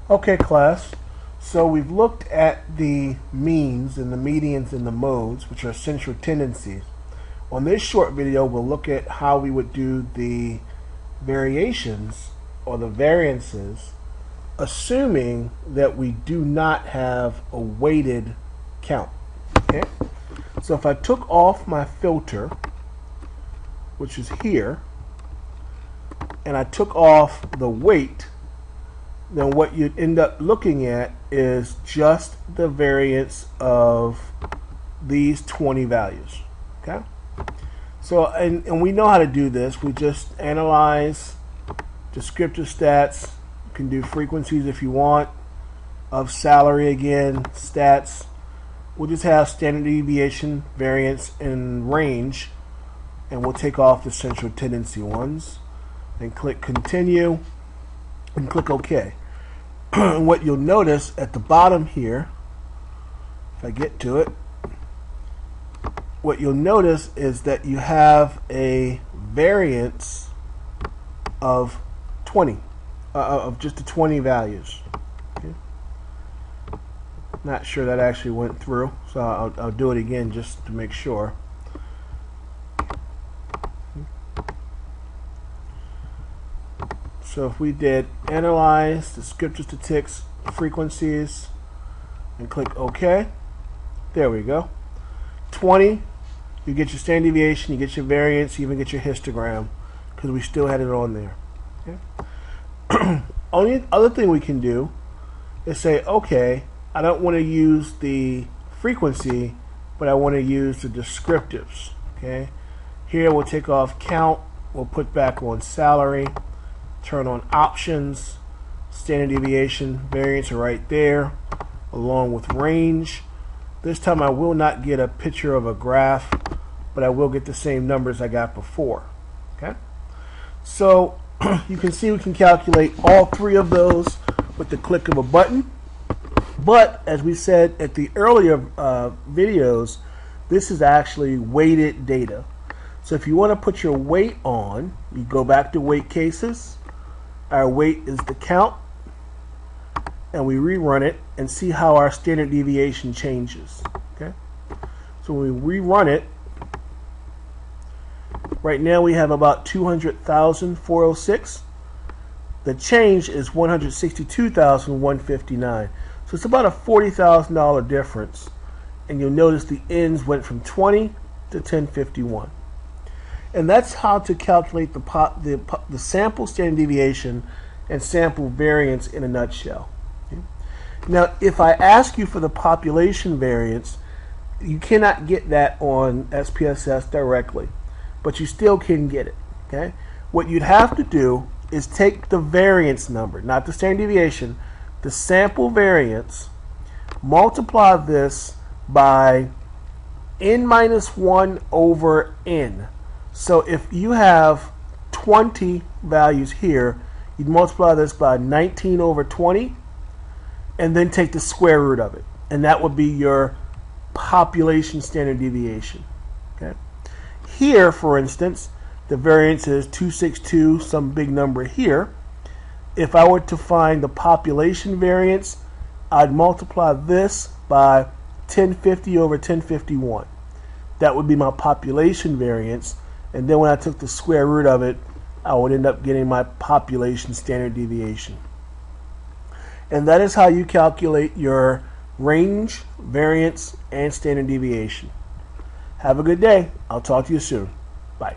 Okay, class. So we've looked at the means and the medians and the modes, which are central tendencies. On this short video, we'll look at how we would do the variations or the variances, assuming that we do not have a weighted count. Okay? So if I took off my filter, which is here, and I took off the weight, then what you'd end up looking at is just the variance of these 20 values. Okay? So, and we know how to do this. We just analyze descriptive stats. You can do frequencies if you want, of salary again, stats. We'll just have standard deviation, variance, and range, and we'll take off the central tendency ones and click continue and click OK. And what you'll notice at the bottom here, if I get to it, what you'll notice is that you have a variance of 20, of just the 20 values. Okay. Not sure that actually went through, so I'll do it again just to make sure. So if we did analyze descriptive statistics frequencies and click OK, there we go. 20, you get your standard deviation, you get your variance, you even get your histogram, because we still had it on there. Okay? Only other thing we can do is say, okay, I don't want to use the frequency, but I want to use the descriptives. Okay? Here we'll take off count, we'll put back on salary, turn on options, standard deviation, variance are right there, along with range. This time I will not get a picture of a graph, but I will get the same numbers I got before. Okay? So you can see we can calculate all three of those with the click of a button. But as we said at the earlier videos, this is actually weighted data. So if you want to put your weight on, you go back to weight cases. Our weight is the count, and we rerun it and see how our standard deviation changes. Okay, so when we rerun it, right now we have about 200,406. The change is 162,159. So it's about a $40,000 difference, and you'll notice the ends went from 20 to 1051. And that's how to calculate the sample standard deviation and sample variance in a nutshell. Okay? Now, if I ask you for the population variance, you cannot get that on SPSS directly, but you still can get it. Okay? What you'd have to do is take the variance number, not the standard deviation, the sample variance, multiply this by n minus 1 over n. So if you have 20 values here, you'd multiply this by 19 over 20 and then take the square root of it. And that would be your population standard deviation. Okay? Here, for instance, the variance is 262, some big number here. If I were to find the population variance, I'd multiply this by 1050 over 1051. That would be my population variance. And then when I took the square root of it, I would end up getting my population standard deviation. And that is how you calculate your range, variance, and standard deviation. Have a good day. I'll talk to you soon. Bye.